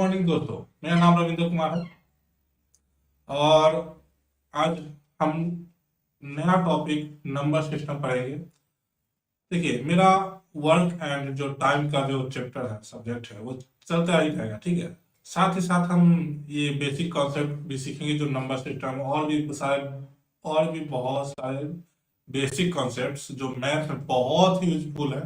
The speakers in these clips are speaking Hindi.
मॉर्निंग दोस्तों। मेरा नाम रविंद्र कुमार है और आज हम नया टॉपिक नंबर सिस्टम पढ़ेंगे। देखिए, मेरा वर्क एंड जो टाइम का जो चैप्टर है, सब्जेक्ट है, वो चलता ही रहेगा। ठीक है, साथ ही साथ हम ये बेसिक कॉन्सेप्ट भी सीखेंगे जो नंबर सिस्टम, और भी बहुत सारे बेसिक कॉन्सेप्ट्स जो मैथ में बहुत ही यूजफुल है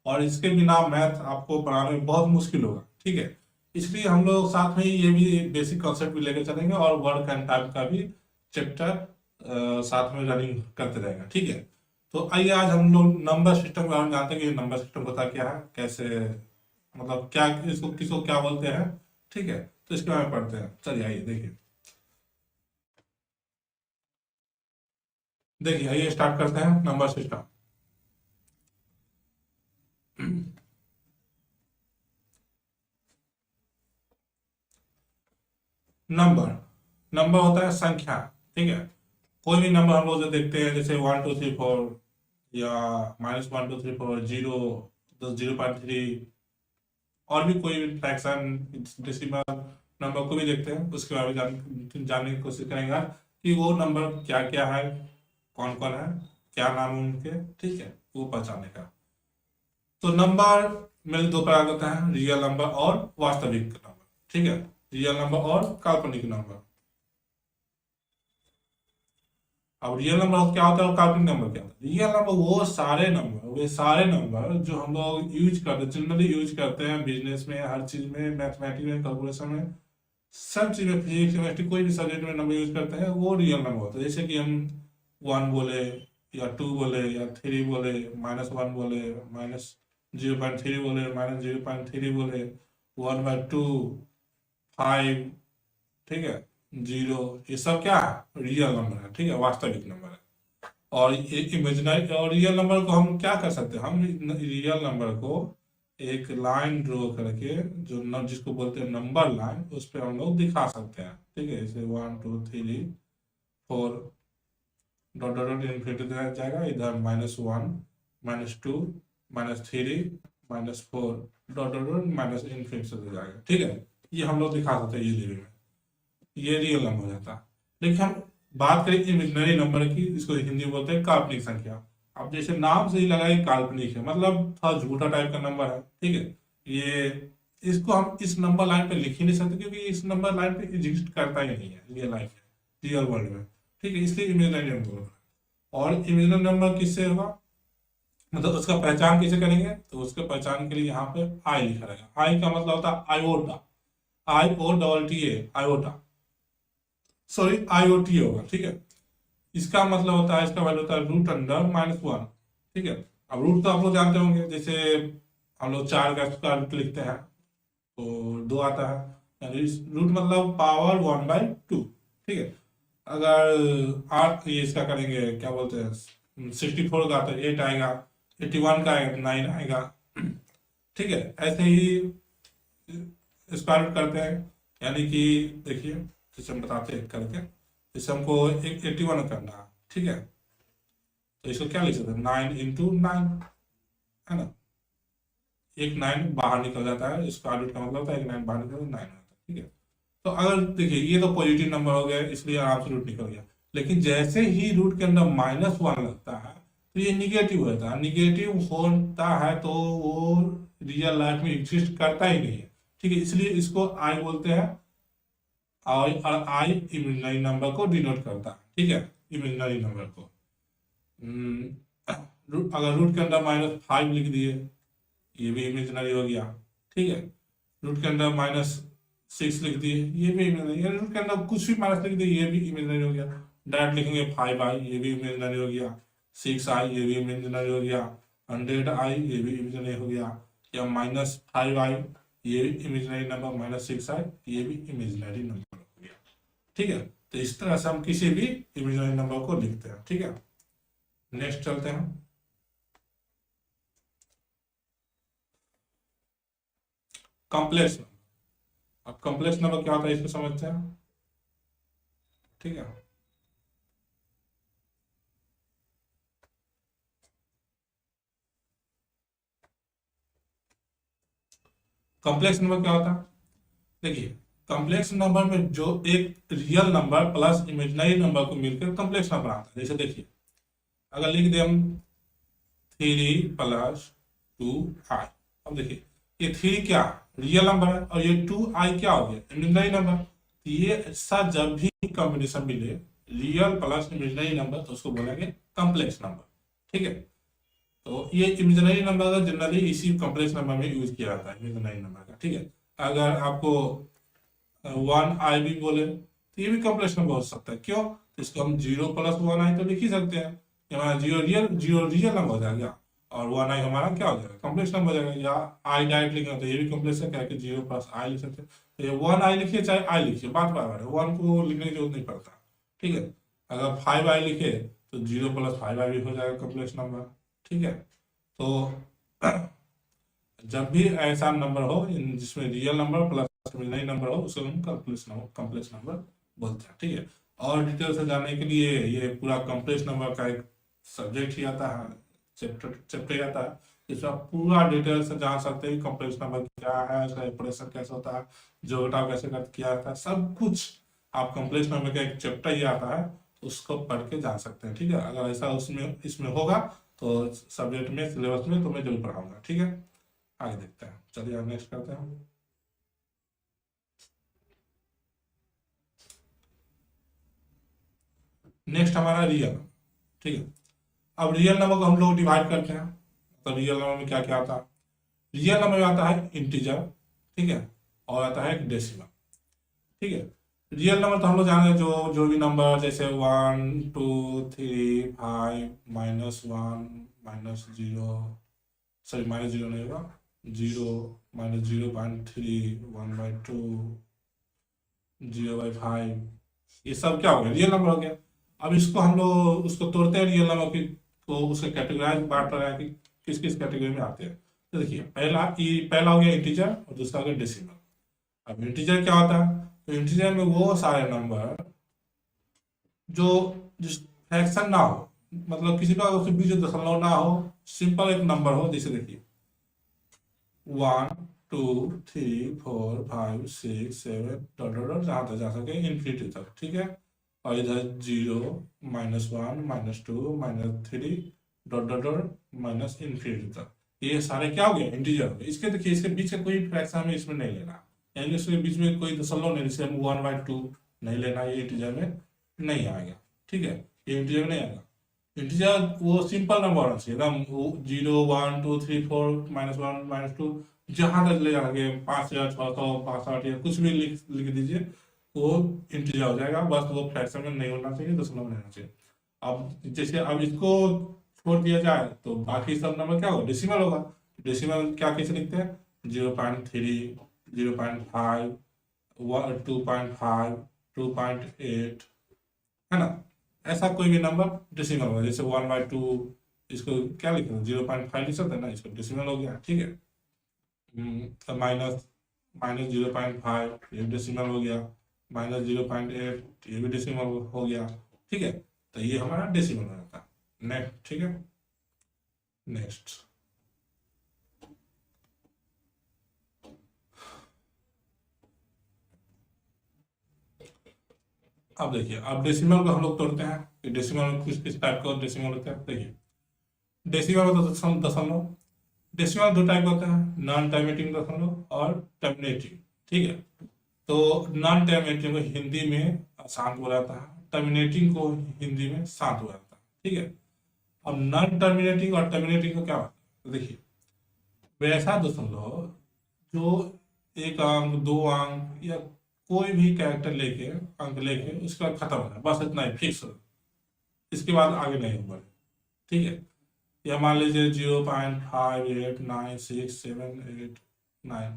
और इसके बिना मैथ आपको पढ़ाने में बहुत मुश्किल होगा। ठीक है, इसलिए हम लोग साथ में ये भी बेसिक कॉन्सेप्ट भी लेकर चलेंगे और वर्क एंड टाइम का भी चैप्टर साथ में रनिंग करते रहेगा। ठीक है, तो आइए आज हम लोग नंबर सिस्टम के बारे में जानते हैं कि ये नंबर सिस्टम होता क्या है, कैसे, मतलब क्या, इसको किसको क्या बोलते हैं। ठीक है, तो इसके बारे में पढ़ते हैं। चलिए आइए देखिए। देखिए आइए स्टार्ट करते हैं नंबर सिस्टम। नंबर नंबर होता है संख्या। ठीक है, कोई भी नंबर हम लोग जो देखते हैं जैसे 1 2 3 4 या -1 2 3 4 जीरो, 0.3 और भी कोई फ्रैक्शन डेसिमल नंबर को भी देखते हैं। उसके बारे में जानने की कोशिश करेंगे कि वो नंबर क्या क्या है, कौन कौन है, क्या नाम है उनके। ठीक है, वो पहचानने का। तो नंबर में दो प्रकार होता है, रियल नंबर और वास्तविक नंबर। ठीक है, रियल नंबर और काल्पनिक नंबर। अब रियल नंबर क्या होता है और काल्पनिक नंबर क्या होता है? रियल नंबर वो सारे नंबर जो हम लोग यूज करते हैं, जनरली यूज करते हैं बिजनेस में, हर चीज में, मैथमेटिक्स में, कैलकुलेशन में, सब चीज में, फिजिक्स केमिस्ट्री, कोई भी सब्जेक्ट में नंबर यूज करते हैं, वो रियल नंबर होता है। जैसे कि हम 1 बोले या 2 बोले या 3 बोले, -1 बोले, -0.3 बोले, -0.3 बोले, 1/2, 5, ठीक है, 0, ये सब क्या है? रियल नंबर है। ठीक है, वास्तविक नंबर है। और ये इमेजिनरी और रियल नंबर को हम क्या कर सकते हैं? हम रियल नंबर को एक लाइन ड्रॉ करके, जो जिसको बोलते हैं नंबर लाइन, उस पर हम लोग दिखा सकते हैं। ठीक है, जैसे 1 2 3 4, डॉट डॉट डॉट इन्फिनिटी जाएगा, इधर -1, -2, -3, -4, dot dot dot minus infinity से जाएगा। ठीक है, ये हम लोग दिखा सकते हैं इजीली में। ये रियल नंबर हो जाता है। लेकिन हम बात करें इमेजिनरी नंबर की, इसको हिंदी में बोलते हैं काल्पनिक संख्या। अब जैसे नाम से ही लगा कि काल्पनिक है, मतलब थोड़ा झूठा टाइप का नंबर है। ठीक है, ये इसको हम इस नंबर लाइन पे लिख ही नहीं सकते क्योंकि इस नंबर लाइन पे एग्जिस्ट करता ही नहीं है रियल लाइफ में, रियल वर्ल्ड में। ठीक है, इसलिए इमेजिनरी नंबर होगा। और इमेजिनरी नंबर किससे होगा, मतलब उसका पहचान कैसे करेंगे? तो उसके पहचान के लिए यहाँ पे आई लिखा रहेगा। आई का मतलब होता है iota, IOTA, iota, sorry IOT होगा। ठीक है, इसका मतलब होता है, इसका वैल्यू होता है √अंडर -1। ठीक है, अब रूट तो आप लोग जानते होंगे, जैसे हम लोग 4 का स्क्वायर रूट लिखते हैं तो 2 आता है, यानी रूट मतलब पावर 1/2। ठीक है, अगर 8 ये इसका करेंगे, क्या बोलते हैं, 64 का तो 8 आएगा, 81 का आएगा तो 9 आएगा। ठीक है, ऐसे ही स्क्वायर रूट करते हैं, यानी कि देखिए, जैसे हम बताते हैं करके, जैसे हमको 81 करना है। ठीक है, तो इसको क्या लिख सकते हैं, 9 × 9, है ना। एक 9 बाहर निकल जाता है, स्क्वायर रूट का मतलब होता है एक 9 बाहर निकल 9 होता है। ठीक है, तो अगर देखिए, ये तो पॉजिटिव नंबर हो गया, इसलिए आराम से रूट निकल गया। लेकिन जैसे ही रूट के अंदर -1 लगता है तो ये निगेटिव होता है। निगेटिव होता है तो वो रियल लाइफ में एग्जिस्ट करता ही नहीं है। ठीक है, इसलिए इसको आई बोलते हैं। और आई इमेजिनरी नंबर को डिनोट करता है। ठीक है, इमेजिनरी नंबर को। हम्म, अगर रूट के अंदर -5 लिख दिए, ये भी इमेजिनरी हो गया। ठीक है, रूट के अंदर -6 लिख दिए, ये भी इमेजिनरी। रूट के अंदर कुछ भी माइनस लिख दिए, ये भी इमेजिनरी हो गया। डायरेक्ट लिखेंगे 5i, ये भी इमेजिनरी हो गया। 6i, ये भी इमेजिनरी हो गया। 100i, ये भी इमेजिनरी हो गया। या -5i, ये भी इमेजिनरी नंबर, -6i, ये भी इमेजिनरी नंबर हो गया। ठीक है, तो इस तरह से हम किसी भी इमेजिनरी नंबर को लिखते हैं। ठीक है, नेक्स्ट चलते हैं। Complex number. अब कॉम्प्लेक्स नंबर क्या होता है, इसको समझते हैं। ठीक है, कॉम्प्लेक्स नंबर क्या होता है? देखिए कॉम्प्लेक्स नंबर में जो एक real number plus imaginary number को मिलकर कॉम्प्लेक्स नंबर आता है। जैसे देखिए अगर लिख दें हम 3 + 2i, अब देखिए ये 3 क्या रियल नंबर है और ये 2i क्या हो गया इमेजिनरी नंबर। ये ऐसा जब भी कॉम्बिनेशन मिले रियल प्लस इमेजिनरी नंबर तो उसको बोलेंगे कॉम्प्लेक्स नंबर। ठीक है, तो ये इमेजिनरी नंबर का जनरली इसी कॉम्प्लेक्स नंबर में यूज किया जाता है इमेजिनरी नंबर का। ठीक है, अगर आपको 1i भी बोले तो ये भी कॉम्प्लेक्स नंबर हो सकता है। क्यों, तो इसको हम 0 + 1i तो लिख ही सकते हैं। ये हमारा जीरो रियल नंबर हो जाएगा और 1i हमारा क्या हो जाएगा कॉम्प्लेक्स नंबर हो जाएगा। या आई डायरेक्ट लिखना तो ये भी कॉम्प्लेक्स है, क्या कि 0 + i लिख सकते हैं। तो ये 1i लिखिए चाहे i लिखिए, बात बराबर है, 1 को लिखने की जरूरत नहीं पड़ता। ठीक है, अगर 5i लिखे तो 0 + 5i भी हो जाएगा कॉम्प्लेक्स नंबर। ठीक है, तो जब भी ऐसा नंबर हो जिसमें real number plus imaginary number हो उसको हम कॉम्प्लेक्स नंबर बोलते हैं। ठीक है, और डिटेल से जानने के लिए ये पूरा कॉम्प्लेक्स नंबर का एक सब्जेक्ट ही आता है, चैप्टर ही आता है, इसमें आप पूरा डिटेल से जान सकते हैं कॉम्प्लेक्स नंबर क्या है, उसका ऑपरेशन कैसे होता है, जो घटाव कैसे किया जाता है, सब कुछ आप कॉम्प्लेक्स नंबर का एक चैप्टर ही आता है, उसको पढ़ के जान सकते हैं। ठीक है, अगर ऐसा उसमें इसमें होगा तो सब्जेक्ट में सिलेबस में तो मैं जरूर पढ़ाऊंगा। ठीक है, आगे देखते हैं, चलिए अब नेक्स्ट करते हैं। नेक्स्ट हमारा रियल। ठीक है, अब रियल नंबर को हम लोग डिवाइड करते हैं। तो रियल नंबर में क्या क्या आता है, रियल नंबर में आता है इंटीजर, ठीक है, और आता है डेसिमल। ठीक है, रियल नंबर तो हम लोग जान रहे हैं, जो जो भी नंबर जैसे 1 2 3 5 -1 -0, सॉरी -0 नहीं होगा, 0 -0.3 1/2 0/5, ये सब क्या हो गया रियल नंबर हो गया। अब इसको हम लोग उसको तोड़ते हैं रियल नंबर की, तो उसके कैटेगराइज बांट रहे हैं कि किस किस कैटेगरी में आते हैं। तो देखिए पहला हो गया इंटीजर और दूसरा हो गया डेसिमल। अब इंटीजर क्या होता है, तो इंटीजर में वो सारे नंबर जो जिस फ्रैक्शन ना हो, मतलब किसी का उसके बीच में दशमलव ना हो, सिंपल एक नंबर हो। जैसे देखिए 1 2 3 4 5 6 7 डॉट डॉट डॉट जहां तक जा सके इन्फिनिटी तक। ठीक है, और इधर 0 -1 -2 -3 dot dot dot minus infinity तक, ये सारे क्या हो गए इंटीजर हो गए। इसके देखिए इसके बीच का कोई फ्रैक्शन हमें इसमें नहीं लेना, यानी इसके बीच में कोई दशमलव नहीं, जैसे 1/2 नहीं लेना, ये इंटीजर में नहीं आएगा। ठीक है, ये इंटीजर में नहीं आएगा। इंटीजर वो सिंपल नंबर होना चाहिए एकदम, 0 1 2 3 4 -1 -2 जहां तक ले जाएंगे 5,600 65 या कुछ भी लिख लिख दीजिए, वो इंटीजर हो जाएगा। बस वो फ्रैक्शन में नहीं होना चाहिए, दशमलव में रहना चाहिए। अब जैसे अब इसको छोड़ दिया जाए तो बाकी सब नंबर क्या होगा डेसिमल होगा। डेसिमल क्या कैसे लिखते हैं, 0.3 0.5 2.5 2.8, है ना, ऐसा कोई भी नंबर डेसिमल होगा। जैसे 1/2 इसको क्या लिखेंगे 0.5 लिख सकते हैं ना, इसको डेसिमल हो गया। ठीक है, तो माइनस माइनस 0.5 ये डेसिमल हो गया, -0.8 ये भी डेसिमल हो गया। ठीक है, तो ये हमारा डेसिमल हो जाता है। नेक्स्ट, ठीक है, नेक्स्ट अब देखिए, अब डेसिमल को हम लोग तोड़ते हैं कि डेसिमल में किस किस टाइप का डेसिमल होता है। देखिए डेसिमल में तो दशमलव, डेसिमल दो टाइप का होता है, नॉन टर्मिनेटिंग दशमलव और टर्मिनेटिंग। ठीक है, तो नॉन टर्मिनेटिंग को हिंदी में शांत बोला जाता है, टर्मिनेटिंग को हिंदी में शांत बोला जाता है। ठीक है, अब नॉन टर्मिनेटिंग और टर्मिनेटिंग को क्या होता है, तो देखिए वैसा दशमलव जो एक अंक दो अंक या कोई भी कैरेक्टर लेके अंक लेके उसके बाद खत्म हो जाए, बस इतना ही फिक्स हो, इसके बाद आगे नहीं बढ़े। ठीक है, या मान लीजिए 0.589678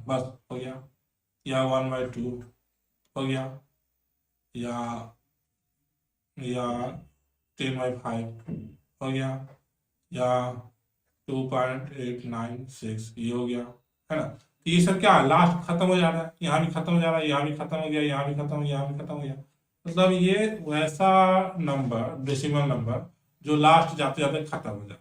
बस हो गया, या 1/2 हो गया, या 10/5 हो गया, या 2.896 ये हो गया, है ना। तो ये सब क्या है लास्ट खत्म हो जा रहा है, यहाँ भी खत्म हो जा रहा है, यहाँ भी खत्म हो गया, यहाँ भी खत्म हो गया, यहाँ भी खत्म हो गया। मतलब ये वैसा नंबर डेसिमल नंबर जो लास्ट जाते जाते खत्म हो जाए।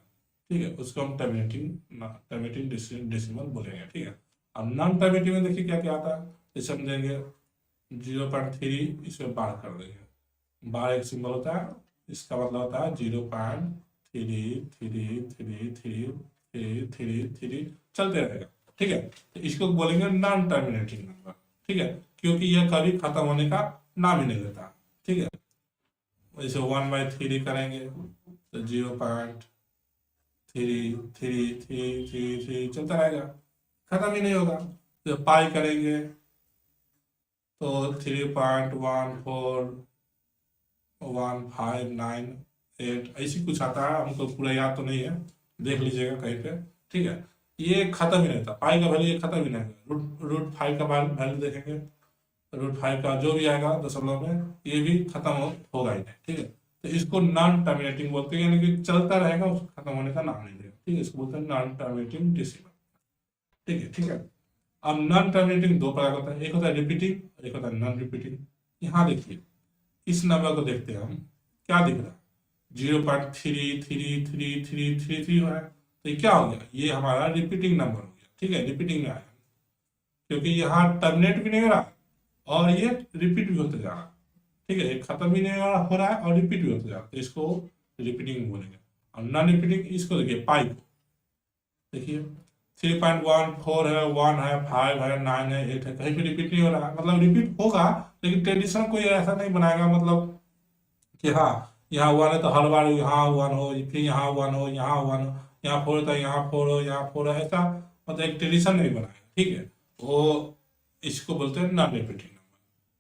ठीक है, उसको हम टर्मिनेटिंग डेसिमल बोलेंगे। ठीक है, अब नॉन टर्मिनेटिव में देखिए क्या क्या आता है, जैसे हम देंगे 0.3, इसमें बार कर देंगे। बार एक सिंबल होता है, इसका मतलब होता है 0.333333 चलते रहेगा। ठीक है, तो इसको बोलेंगे नॉन टर्मिनेटिंग नंबर। ठीक है, क्योंकि यह कभी खत्म होने का नाम ही नहीं लेता। ठीक है, जैसे 1/3 करेंगे तो 0.333333 चलता रहेगा, खत्म ही नहीं होगा। तो पाई करेंगे तो 3.141598 ऐसी कुछ आता है, हमको पूरा याद तो नहीं है, देख लीजिएगा कहीं पे। ठीक है, ये खत्म ही नहीं था, पाई का वैल्यू ये खत्म ही नहीं है। रूट 5 का वैल्यू देखेंगे, रूट 5 का जो भी आएगा दशमलव में, ये भी खत्म होगा ही नहीं। ठीक है, तो इसको नॉन टर्मिनेटिंग बोलते हैं, यानी कि चलता रहेगा, उसको खत्म होने का नाम नहीं देगा। ठीक है, इसको बोलते हैं नॉन टर्मिनेटिंग डेसिमल। ठीक है, ठीक है। अब नॉन टर्मिनेटिंग दो प्रकार का होता है, एक होता है रिपीटिंग, एक होता है नॉन रिपीटिंग। यहाँ देखिए, इस नंबर को देखते हैं हम, क्या दिख रहा है, 0.333333 हो रहा है। तो ये क्या हो गया, ये हमारा रिपीटिंग नंबर हो गया। ठीक है, रिपीटिंग में आया, क्योंकि यहाँ टर्मिनेट भी नहीं हो रहा और ये रिपीट भी होते जा रहा है। ठीक है, ये खत्म भी नहीं हो रहा है और रिपीट भी होते जा रहा है, तो इसको रिपीटिंग बोलेंगे। और नॉन रिपीटिंग, इसको देखिए पाई को देखिए, 3.14 है, 1 है, 5 है, 9 है, 8 है, कहीं भी रिपीट नहीं हो रहा है। मतलब रिपीट होगा, लेकिन ट्रेडिशन कोई ऐसा नहीं बनाएगा, मतलब कि हाँ यहाँ 1 है तो हर बार यहाँ 1 हो, फिर यहाँ 1 हो, यहाँ 1 हो, यहाँ 4 तो यहाँ 4 हो, यहाँ 4 हो, ऐसा मतलब एक ट्रेडिशन नहीं बनाएगा। ठीक है, वो इसको बोलते हैं नॉन रिपीटिंग नंबर।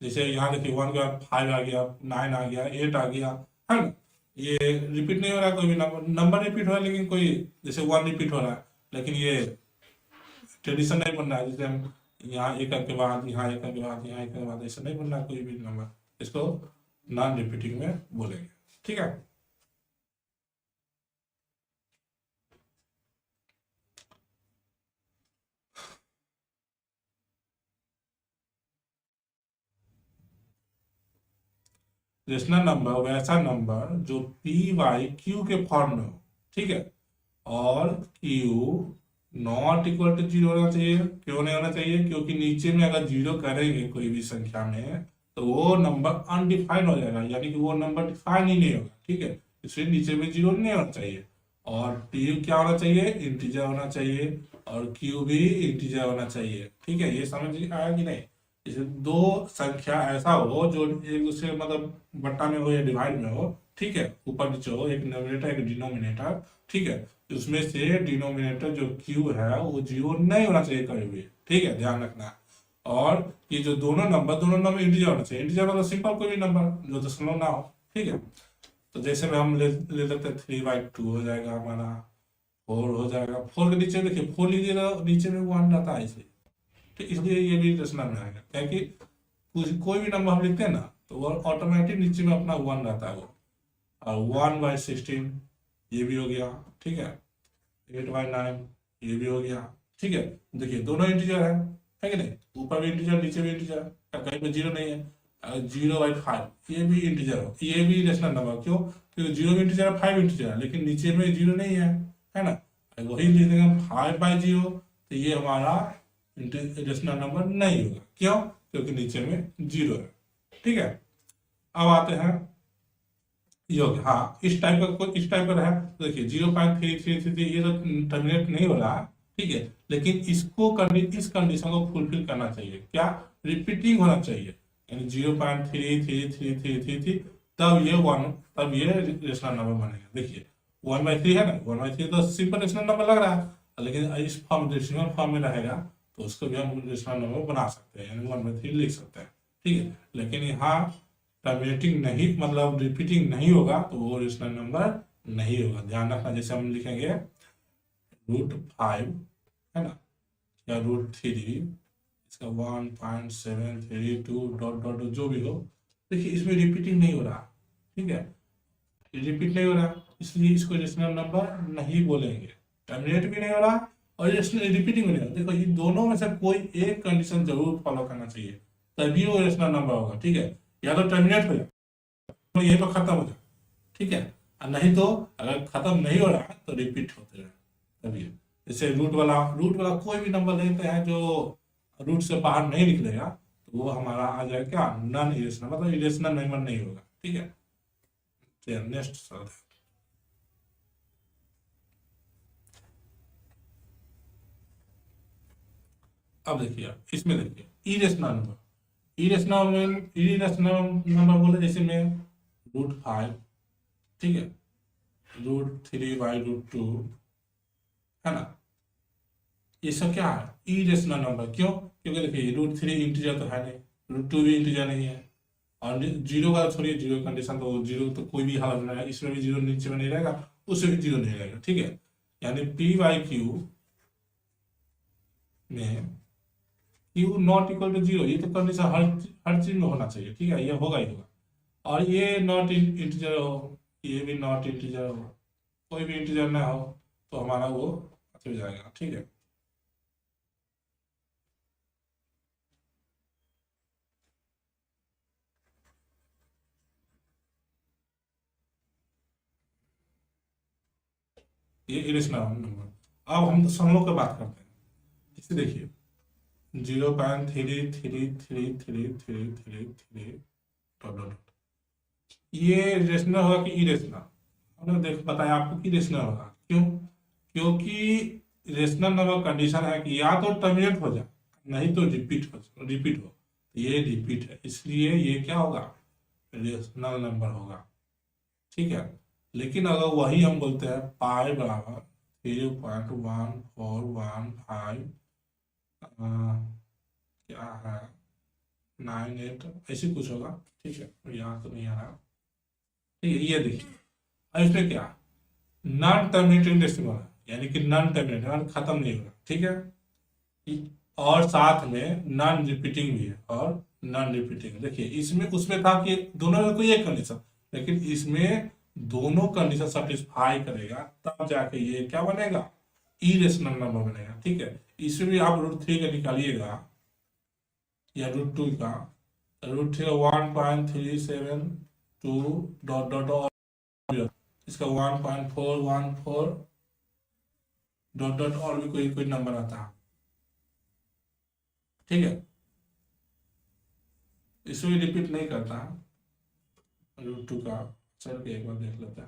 जैसे यहाँ देखिए 1 के बाद 5 आ गया, 9 आ गया, 8 आ गया, है ना, ये रिपीट नहीं हो रहा है। कोई भी नंबर रिपीट हो रहा है, लेकिन कोई जैसे 1 रिपीट हो रहा है, लेकिन ये ट्रेडिशन नहीं बन रहा है। जैसे हम यहाँ एक अंक के बाद, यहाँ एक अंक के बाद, यहाँ एक अंक के बाद, ऐसा नहीं बन रहा कोई भी नंबर, इसको नॉन रिपीटिंग में बोलेंगे। ठीक है, रेशनल नंबर वैसा नंबर जो p/q के फॉर्म में हो। ठीक है, और q नॉट इक्वल टू 0 होना चाहिए। क्यों नहीं होना चाहिए, क्योंकि नीचे में अगर 0 करेंगे कोई भी संख्या में, तो वो नंबर अनडिफाइंड हो जाएगा, यानी कि वो नंबर डिफाइन ही नहीं होगा। ठीक है, इसलिए नीचे में 0 नहीं होना चाहिए। और p क्या होना चाहिए, इंटीजर होना चाहिए, और q भी इंटीजर होना चाहिए। ठीक है, ये समझ आया कि नहीं। जैसे दो संख्या ऐसा हो जो एक दूसरे मतलब बट्टा में हो या डिवाइड में हो, ठीक है, ऊपर नीचे हो, एक न्यूमरेटर एक डिनोमिनेटर। ठीक है, उसमें से डिनोमिनेटर जो q है वो 0 नहीं होना चाहिए कभी भी। ठीक है, ध्यान रखना। और ये जो दोनों नंबर इंटीजर होना चाहिए। इंटीजर मतलब सिंपल कोई भी नंबर जो दशमलव ना हो। ठीक है, तो जैसे में हम ले लेते हैं 3/2 हो जाएगा हमारा, 4 हो जाएगा। 4 के नीचे देखिए 4 लीजिए तो नीचे में 1 रहता है ऐसे। तो इसलिए ये भी रेशनल में आएगा, क्योंकि कोई भी नंबर हम लिखते हैं ना, तो वो ऑटोमेटिक नीचे में अपना 1 रहता है वो। और 1/16 ये भी हो गया। ठीक है, 8/9 ये भी हो गया। ठीक है, देखिए दोनों इंटीजर है कि नहीं, ऊपर भी इंटीजर नीचे भी इंटीजर, कहीं पे 0 नहीं है। 0/5 ये भी इंटीजर हो, ये भी रेशनल नंबर। क्यों, क्योंकि 0 भी इंटीजर है, 5 इंटीजर है, लेकिन नीचे में 0 नहीं है ना। वही लिख देंगे हम 5/0, तो ये हमारा रेशनल नंबर नहीं होगा। क्यों, क्योंकि नीचे में 0 है। ठीक है, अब आते हैं योग। हाँ, इस टाइप का है, तो देखिए 0.3333 ये तो टर्मिनेट नहीं हो रहा। ठीक है, लेकिन इस कंडीशन को फुलफिल करना चाहिए, क्या, रिपीटिंग होना चाहिए, यानी 0.333333, तब ये रेशनल नंबर बनेगा। देखिए 1/3 है ना, 1/3 तो सिंपल रेशनल नंबर लग रहा है, लेकिन इस फॉर्म डेसिमल फॉर्म में रहेगा तो उसको भी हम रेशनल नंबर बना सकते हैं, यानी 1/3 लिख सकते हैं। ठीक है, लेकिन यहाँ टर्मिनेटिंग नहीं, मतलब रिपीटिंग नहीं होगा, तो वो रेशनल नंबर नहीं होगा। ध्यान रखना, जैसे हम लिखेंगे √5 है ना, या √3, इसका 1.732 डॉट डॉट जो भी हो, देखिए इसमें रिपीटिंग नहीं हो रहा। ठीक है, रिपीट नहीं हो रहा, इसलिए इसको रेशनल नंबर नहीं बोलेंगे। टर्मिनेट भी नहीं हो रहा और रिपीटिंग भी नहीं हो रहा। देखो, ये दोनों में से कोई एक कंडीशन जरूर फॉलो करना चाहिए, तभी वो रेशनल नंबर होगा। ठीक है, या तो टर्मिनेट हो जाए तो यही तो खत्म हो जाए। ठीक है, और नहीं तो अगर खत्म नहीं हो रहा तो रिपीट होते रहे, तभी। जैसे रूट वाला कोई भी नंबर लेते हैं जो रूट से बाहर नहीं निकलेगा, तो वो हमारा आ जाएगा क्या, नॉन इरेशनल, मतलब इरेशनल नंबर नहीं होगा। ठीक है, चलिए नेक्स्ट सवाल। अब देखिए इसमें, देखिए इरेशनल नंबर, इरेशनल नंबर बोले जैसे में √5, ठीक है, √3/√2, है ना, ये सब क्या है, इरेशनल नंबर। क्यों? क्योंकि देखिए √3 इंटीजर तो है नहीं, √2 भी इंटीजर नहीं है, और जीरो का छोड़िए, जीरो कंडीशन तो जीरो तो कोई भी हालत में रहेगा, इसमें भी जीरो नीचे में नहीं रहेगा, उसमें भी जीरो नहीं रहेगा। ठीक है, यानी p/q में q not equal to zero, ये तो कंडीशन हर हर चीज में होना चाहिए। ठीक है, ये होगा ही होगा। और ये नॉट इंटीजर हो, ये भी नॉट इंटीजर हो, कोई भी इंटीजर ना हो, तो हमारा वो अच्छे हो जाएगा। ठीक है, ये इरेशनल नंबर। अब हम तो समूह की बात करते हैं। इसे देखिए 0.333333 डॉट डॉट, ये रेशनल होगा कि इरेशनल? हमने देख बताया आपको कि रेशनल होगा। क्यों? क्योंकि रेशनल नंबर कंडीशन है कि या तो टर्मिनेट हो जाए, नहीं तो रिपीट हो, तो ये रिपीट है, इसलिए ये क्या होगा, रेशनल नंबर होगा। ठीक है, लेकिन अगर वही हम बोलते हैं पाई बराबर 3.1415 क्या है 98, ऐसे कुछ होगा। ठीक है, यहाँ तो नहीं आ रहा। ठीक है, ये देखिए, अब इसमें क्या, नॉन टर्मिनेटिंग डेसिमल है, यानी कि नॉन टर्मिनेटिंग खत्म नहीं होगा। ठीक है, और साथ में नॉन रिपीटिंग भी है, और नॉन रिपीटिंग। देखिए इसमें उसमें था कि दोनों में कोई एक कंडीशन, लेकिन इसमें दोनों कंडीशन सेटिस्फाई करेगा, तब जाके ये क्या बनेगा, इरेशनल नंबर बनेगा। ठीक है, इसमें भी आप √3 का निकालिएगा या √2 का, √3 1.372 डॉट डॉट और इसका 1.414 डॉट डॉट और भी कोई कोई नंबर आता है। ठीक है, इसमें रिपीट नहीं करता √2 का, चल के एक बार देख लेते हैं।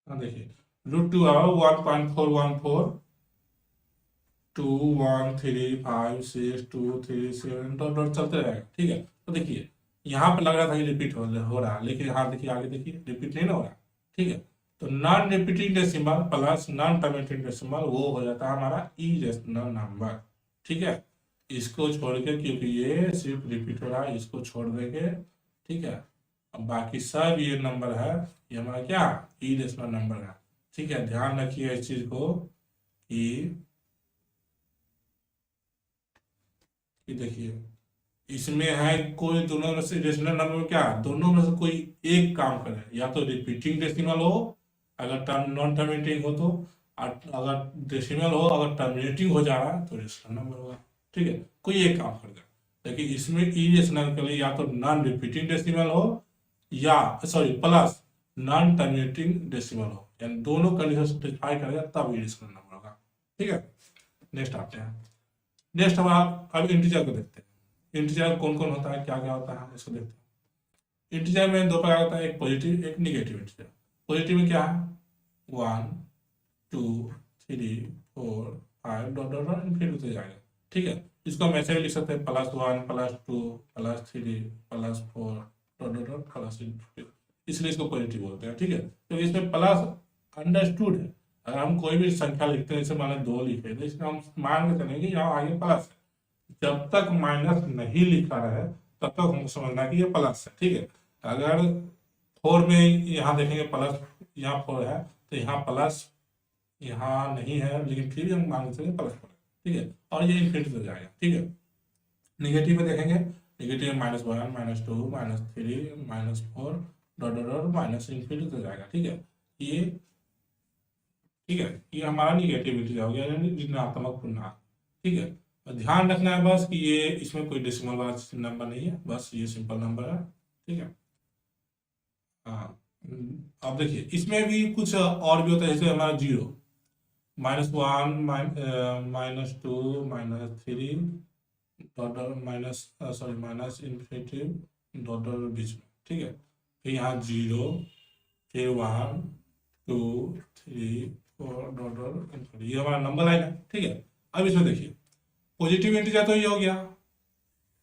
हाँ देखिए, √2 आवा 1.414 2 1 3 5 6 2 3 7 डॉट डॉट चलते रहेगा। ठीक है, तो देखिए यहाँ पे लग रहा था कि रिपीट हो रहा है, लेकिन यहाँ देखिए आगे देखिए रिपीट नहीं ना हो रहा। ठीक है, तो non repeating decimal plus non terminating decimal वो हो जाता है हमारा इरेशनल नंबर। ठीक है, इसको छोड़ के, क्योंकि ये सिर्फ रिपीट हो रहा है, इसको छोड़ देंगे। ठीक है, अब बाकी सब ये नंबर है, ये हमारा क्या, इरेशनल नंबर है। ठीक है, ध्यान रखिए इस चीज को कि देखिए इसमें है कोई दोनों में से रेशनल नंबर में क्या, दोनों में से कोई एक काम करे, या तो रिपीटिंग डेसिमल हो, अगर टर्म नॉन टर्मिनेटिंग हो तो, अगर डेसिमल हो, अगर टर्मिनेटिंग हो जा रहा है तो रेशनल नंबर होगा। ठीक है, कोई एक काम कर दे, लेकिन इसमें इरेशनल के लिए या तो नॉन रिपीटिंग डेसिमल हो, या sorry plus non terminating decimal हो, यानी दोनों कंडीशन सेटिस्फाई करेगा तब इरेशनल नंबर होगा। ठीक है, नेक्स्ट आते हैं। नेक्स्ट हम आप अब इंटीजर को देखते हैं। इंटीजर कौन कौन होता है, क्या क्या होता है, इसको देखते हैं। इंटीजर में दो प्रकार होता है, एक पॉजिटिव एक निगेटिव इंटीजर। पॉजिटिव में क्या है, 1 2 3 4 5 डॉट डॉट डॉट इनफिनिटी होते जाएगा। ठीक है, इसको हम ऐसे भी लिख सकते हैं +1 +2 +3 +4 dot dot dot plus infinity, इसलिए इसको पॉजिटिव बोलते हैं। ठीक है, तो इसमें प्लस अंडरस्टूड है। अगर हम कोई भी संख्या लिखते हैं, जैसे मान लें 2 लिखे, तो इसमें हम मान के चलेंगे यहाँ आगे प्लस है, जब तक माइनस नहीं लिखा रहे तब तक हमको समझना है कि ये प्लस है। ठीक है, अगर 4 में यहाँ देखेंगे प्लस, यहाँ 4 है, तो यहाँ प्लस यहाँ नहीं है, लेकिन फिर भी हम मान के चलेंगे प्लस 4 है। ठीक है, और ये इनफिनिटी हो जाएगा। ठीक है, निगेटिव में देखेंगे, negative -1 -2 -3 -4 dot dot dot minus infinity तक जाएगा। ठीक है, ये ठीक है, ये हमारा निगेटिविटी हो गया यानी ऋणात्मक पूर्णांक। ठीक है, और ध्यान रखना है बस कि ये इसमें कोई डेसिमल वाला नंबर नहीं है, बस ये सिंपल नंबर है। ठीक है, हाँ। अब देखिए इसमें भी कुछ और भी होता है, जैसे हमारा 0 -1 -2 -3 dot dot minus sorry minus infinity dot dot बीच में। ठीक है, फिर यहाँ 0 फिर 1 2 3 4 डॉट डॉट इन्फिनिटी, ये हमारा नंबर लाइन है। ठीक है, अब इसमें देखिए पॉजिटिव इंटीजर तो ये हो गया,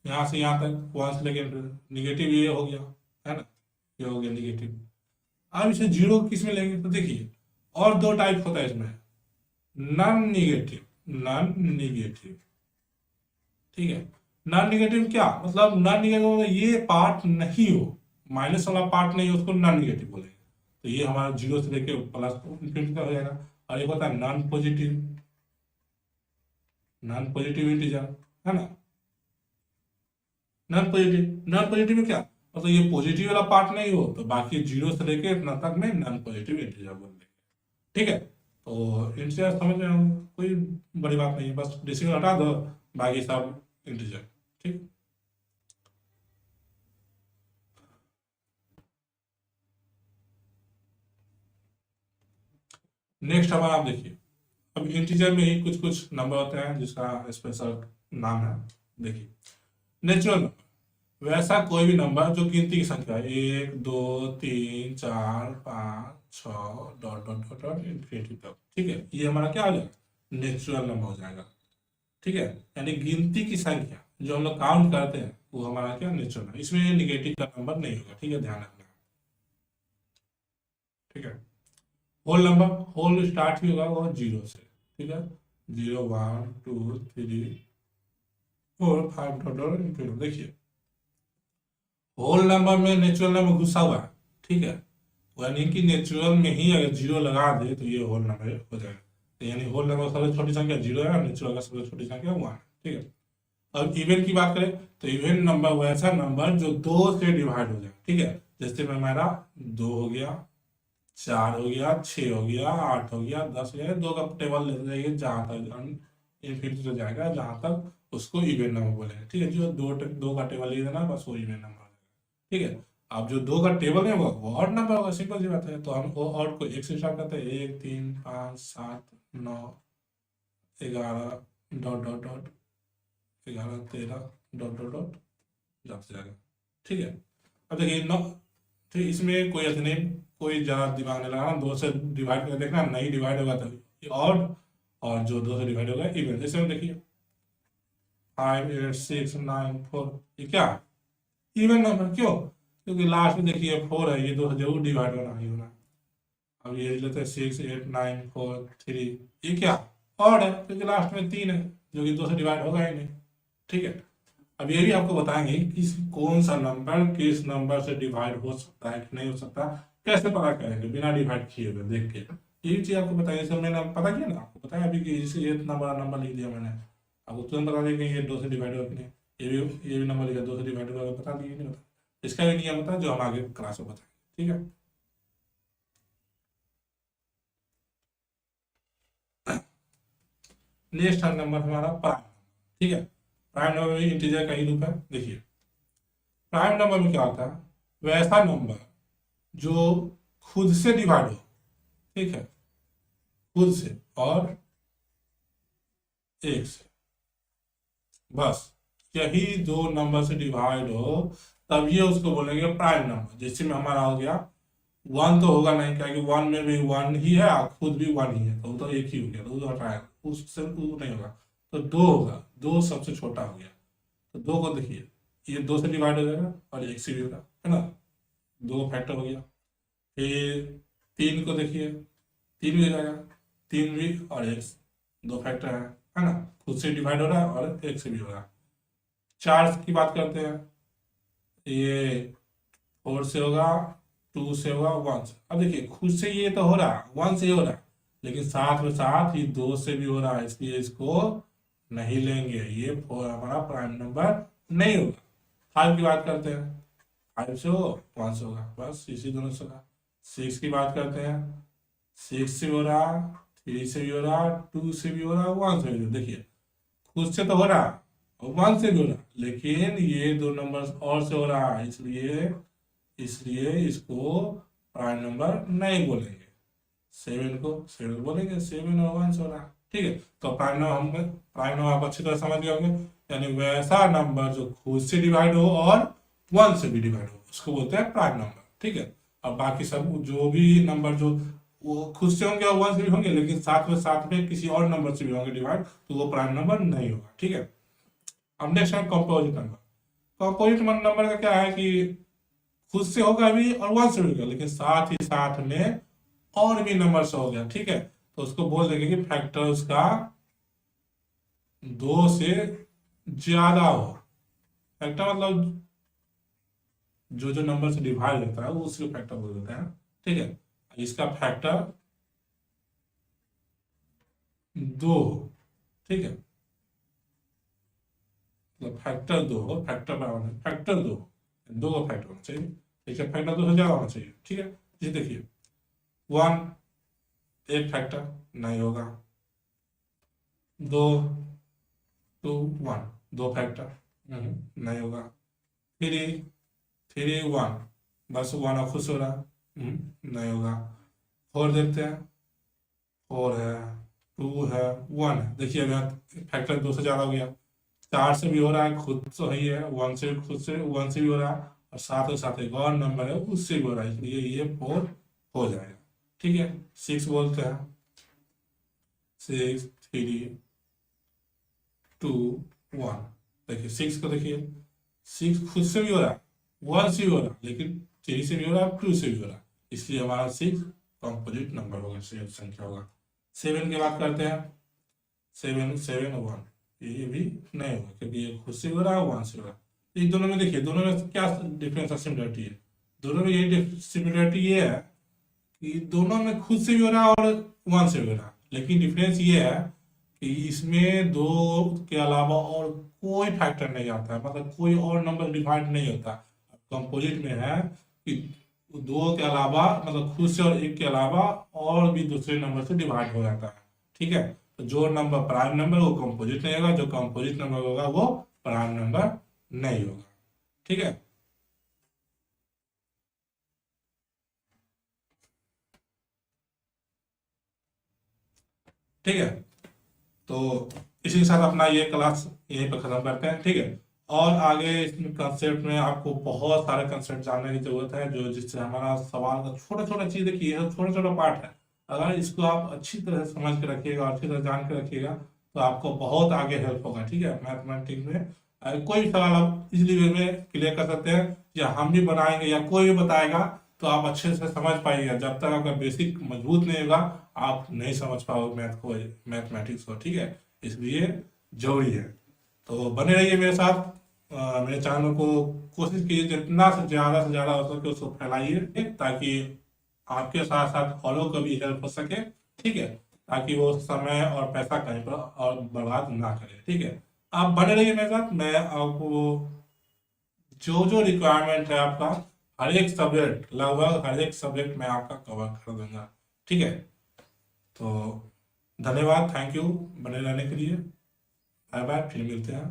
यहाँ से यहाँ तक 1 से लेके निगेटिव ये हो गया, है ना, ये हो गया निगेटिव। अब इसे 0 किस में लेंगे, तो देखिए और दो टाइप होता है इसमें, नॉन निगेटिव, नॉन निगेटिव। ठीक है, नॉन निगेटिव क्या मतलब, नॉन निगेटिव मतलब ये पार्ट नहीं हो, माइनस वाला पार्ट नहीं हो, उसको नॉन निगेटिव बोलेंगे। तो ये हमारा 0 से लेके प्लस इंफिनिटी तक हो जाएगा। और एक होता है non positive, non positive integer, है ना, नॉन पॉजिटिव। नॉन पॉजिटिव में क्या मतलब, ये पॉजिटिव वाला पार्ट नहीं हो तो बाकी 0 से लेके इतना तक में नॉन पॉजिटिव इंटीजर बोल देंगे। ठीक है, तो इंटीजर समझ रहे हो, कोई बड़ी बात नहीं है, बस डेसिमल हटा दो, बाकी सब इंटीजर। ठीक, नेक्स्ट हमारा आप देखिए, अब इंटीजर में ही कुछ कुछ नंबर होते हैं जिसका स्पेशल नाम है। देखिए नेचुरल नंबर, वैसा कोई भी नंबर जो गिनती की संख्या है, 1 2 3 4 5 6 dot dot dot dot infinity तक। ठीक है, ये हमारा क्या हो जाएगा, नेचुरल नंबर हो जाएगा। ठीक है, यानी गिनती की संख्या जो हम लोग काउंट करते हैं वो हमारा क्या, नेचुरल है, इसमें निगेटिव का नंबर नहीं होगा। ठीक है, ध्यान रखना। ठीक है, होल नंबर, होल स्टार्ट ही होगा वो 0 से। ठीक है, 0 1 2 3 4 5 डॉट डॉट इन्फिनिटी। देखिए होल नंबर में नेचुरल नंबर घुसा हुआ है। ठीक है, यानी कि नेचुरल में ही अगर 0 लगा दे तो ये होल नंबर हो जाएगा। तो यानी होल नंबर सबसे छोटी संख्या 0 है, नेचुरल का सबसे छोटी संख्या 1 है। ठीक है, अब इवन की बात करें तो इवन नंबर वैसा नंबर जो 2 से डिवाइड हो जाए। ठीक है, जैसे में हमारा 2 हो गया, 4 हो गया, 6 हो गया, 8 हो गया, 10 हो गया, 2 का टेबल ले जाइए जहां तक इन्फिनिटी तो जाएगा, जहां तक उसको इवन नंबर बोलेंगे। ठीक है, जो दो का टेबल ले देना बस वो इवन नंबर हो जाएगा। ठीक है, अब जो 2 का टेबल है वो ऑड नंबर होगा, सिंपल सी बात है। तो हम वो ऑड को 1 से स्टार्ट करते हैं, 1 3 5 7 9 11 dot dot dot 11 13 dot dot dot जाते जाएगा। ठीक है, अब देखिए 9, ठीक, इसमें कोई ऐसे नहीं, कोई ज़्यादा दिमाग नहीं लगाना, 2 से डिवाइड करके देखना, नहीं डिवाइड होगा तो ये ऑड, और जो 2 से डिवाइड होगा इवन। जैसे में देखिए 5 8 6 9 4, ये क्या इवन नंबर, क्यों, क्योंकि लास्ट में देखिए 4 है, ये 2 से जरूर डिवाइड होना ही होना। अब ये लेते हैं 6 8 9 4 3, ये क्या ऑड है क्योंकि लास्ट में 3 है जो कि 2 से डिवाइड होगा ही नहीं। ठीक है, अब ये भी आपको बताएंगे कि कौन सा नंबर किस नंबर से डिवाइड हो सकता है कि नहीं हो सकता, कैसे पता करेंगे बिना डिवाइड किए हुए देख के, यही चीज आपको बताइए। सर मैंने पता किया ना, आपको बताया अभी कि इसे इतना बड़ा नंबर लिख दिया मैंने, आपको तुरंत बता दें कि ये 2 से डिवाइड होगा कि नहीं, ये भी नंबर लिखा 2 से डिवाइड होगा, बता दिए नहीं बता, इसका भी नियम होता है जो हम आगे क्लास में बताएंगे। ठीक है, नेक्स्ट नंबर हमारा प्राइम। ठीक है, प्राइम नंबर में इंटीजर का ही रूप है। देखिए प्राइम नंबर में क्या होता है, वैसा नंबर जो खुद से डिवाइड हो। ठीक है, खुद से और 1 से, बस यही दो नंबर से डिवाइड हो तब ये उसको बोलेंगे प्राइम नंबर। जैसे में हमारा हो गया 1 तो होगा नहीं, क्या कि 1 में भी 1 ही है और खुद भी 1 ही है, तो वो तो एक ही हो गया, तो वो तो हटाएगा, उससे वो नहीं होगा। तो 2 होगा, 2 सबसे छोटा हो गया, तो 2 को देखिए ये 2 से डिवाइड हो जाएगा और 1 से भी होगा, है ना, 2 फैक्टर हो गया। फिर 3 को देखिए 3 भी हो जाएगा, 3 भी और 1, 2 फैक्टर है ना, खुद से डिवाइड हो रहा है और 1 से भी हो रहा है। 4 की बात करते हैं, ये 4 से होगा, 2 से होगा, 1 से। अब देखिए खुद से ये तो हो रहा है, 1 से ही हो रहा है, लेकिन साथ में साथ ये 2 से भी हो रहा है, इसलिए इसको नहीं लेंगे, ये हमारा प्राइम नंबर नहीं होगा। 5 की बात करते हैं, 5 से हो 1 से होगा, बस इसी दोनों से होगा। 6 की बात करते हैं, 6 से भी हो रहा, 3 से भी हो रहा, 2 से भी हो रहा, 1 से भी हो रहा। देखिए खुद से तो हो रहा और 1 से भी हो रहा, लेकिन ये दो नंबर और से हो रहा है, इसलिए इसलिए इसको प्राइम नंबर नहीं बोलेंगे। 7 को 7 बोलेंगे, 7 और 1 से हो रहा। ठीक है, तो प्राइम नंबर आप अच्छी तरह समझ गए होंगे, यानी वैसा नंबर जो खुद से डिवाइड हो और 1 से भी डिवाइड हो उसको बोलते हैं प्राइम नंबर। ठीक है, अब बाकी सब जो भी नंबर जो वो खुद से होंगे और 1 से भी होंगे, लेकिन साथ में किसी और नंबर से भी होंगे डिवाइड, तो वो प्राइम नंबर नहीं होगा। ठीक है, अब नेक्स्ट है कंपोजिट नंबर। कंपोजिट नंबर का क्या है कि खुद से होगा भी और 1 से भी होगा, लेकिन साथ ही साथ में और भी नंबर से हो गया। ठीक है, तो उसको बोल देंगे कि फैक्टर उसका 2 से ज्यादा हो। फैक्टर मतलब जो जो नंबर से डिवाइड होता है वो उसको फैक्टर बोल देते हैं। ठीक है, इसका फैक्टर 2 हो। ठीक है, मतलब फैक्टर 2 हो, फैक्टर बराबर है फैक्टर 2, 2 का फैक्टर होना चाहिए, इसका फैक्टर 2 से ज्यादा होना चाहिए। ठीक है, जी देखिए 1 एक फैक्टर नहीं होगा, 2 2 1 दो फैक्टर नहीं होगा, 3 3 1 बस 1 और खुश हो रहा नहीं होगा। 4 देखते हैं, 4 है, 2 है, 1 है। देखिए अगर फैक्टर 2 से ज्यादा हो गया, 4 से भी हो रहा है, खुद तो ही है, 1 से भी खुद से 1 से भी हो रहा है, और साथ ही साथ एक और नंबर है उससे भी हो रहा है, इसलिए ये 4 हो जाएगा। ठीक है, 6 बोलते हैं, 6 3 2 1। देखिए 6 को देखिए, 6 खुद से भी हो रहा है, 1 से भी हो रहा है, लेकिन 3 से भी हो रहा है, 2 से भी हो रहा है, इसलिए हमारा 6 कंपोजिट नंबर होगा, संख्या होगा। 7 की बात करते हैं, 7 7 1 ये भी नहीं होगा, क्योंकि ये खुद से भी हो रहा है, 1 से हो रहा है। इन दोनों में देखिए, दोनों में क्या डिफरेंस है, सिमिलरिटी है। दोनों में यही सिमिलरिटी ये है कि दोनों में खुद से भी हो रहा है और 1 से भी हो रहा है, लेकिन डिफरेंस ये है कि इसमें 2 के अलावा और कोई फैक्टर नहीं आता है, मतलब कोई और नंबर डिवाइड नहीं होता। कंपोजिट में है कि 2 के अलावा, मतलब खुद से और 1 के अलावा और भी दूसरे नंबर से डिवाइड हो जाता है। ठीक है, तो जो नंबर प्राइम नंबर वो कंपोजिट नहीं होगा, जो कंपोजिट नंबर होगा वो प्राइम नंबर नहीं होगा। ठीक है, ठीक है, तो इसी के साथ अपना ये क्लास यहीं पर खत्म करते हैं। ठीक है, और आगे इसमें कंसेप्ट में आपको बहुत सारे कंसेप्ट जानने की जरूरत है, जो जिससे हमारा सवाल का छोटा छोटा चीज देखिए, छोटा छोटा पार्ट है, अगर इसको आप अच्छी तरह से समझ के रखिएगा, अच्छी तरह जान के रखिएगा, तो आपको बहुत आगे हेल्प होगा। ठीक है, मैथमेटिक्स में कोई भी सवाल आप इजिली वे में क्लियर कर सकते हैं, या हम भी बनाएंगे या कोई भी बताएगा, तो आप अच्छे से समझ पाइएगा। जब तक आपका बेसिक मजबूत नहीं होगा, आप नहीं समझ पाओगे मैथमेटिक्स को। ठीक है, इसलिए जरूरी है, तो बने रहिए मेरे साथ। मेरे चैनल को कोशिश कीजिए जितना से ज़्यादा हो सके उसको फैलाइए, ठीक, ताकि आपके साथ साथ औरों को भी हेल्प हो सके। ठीक है, ताकि वो समय और पैसा कहीं पर और बर्बाद ना करे। ठीक है, आप बने रहिए मेरे साथ, मैं आपको जो जो रिक्वायरमेंट है आपका, हर एक सब्जेक्ट, लगभग हर एक सब्जेक्ट में आपका कवर कर दूंगा। ठीक है, तो धन्यवाद, थैंक यू बने रहने के लिए। बाय बाय, फिर मिलते हैं।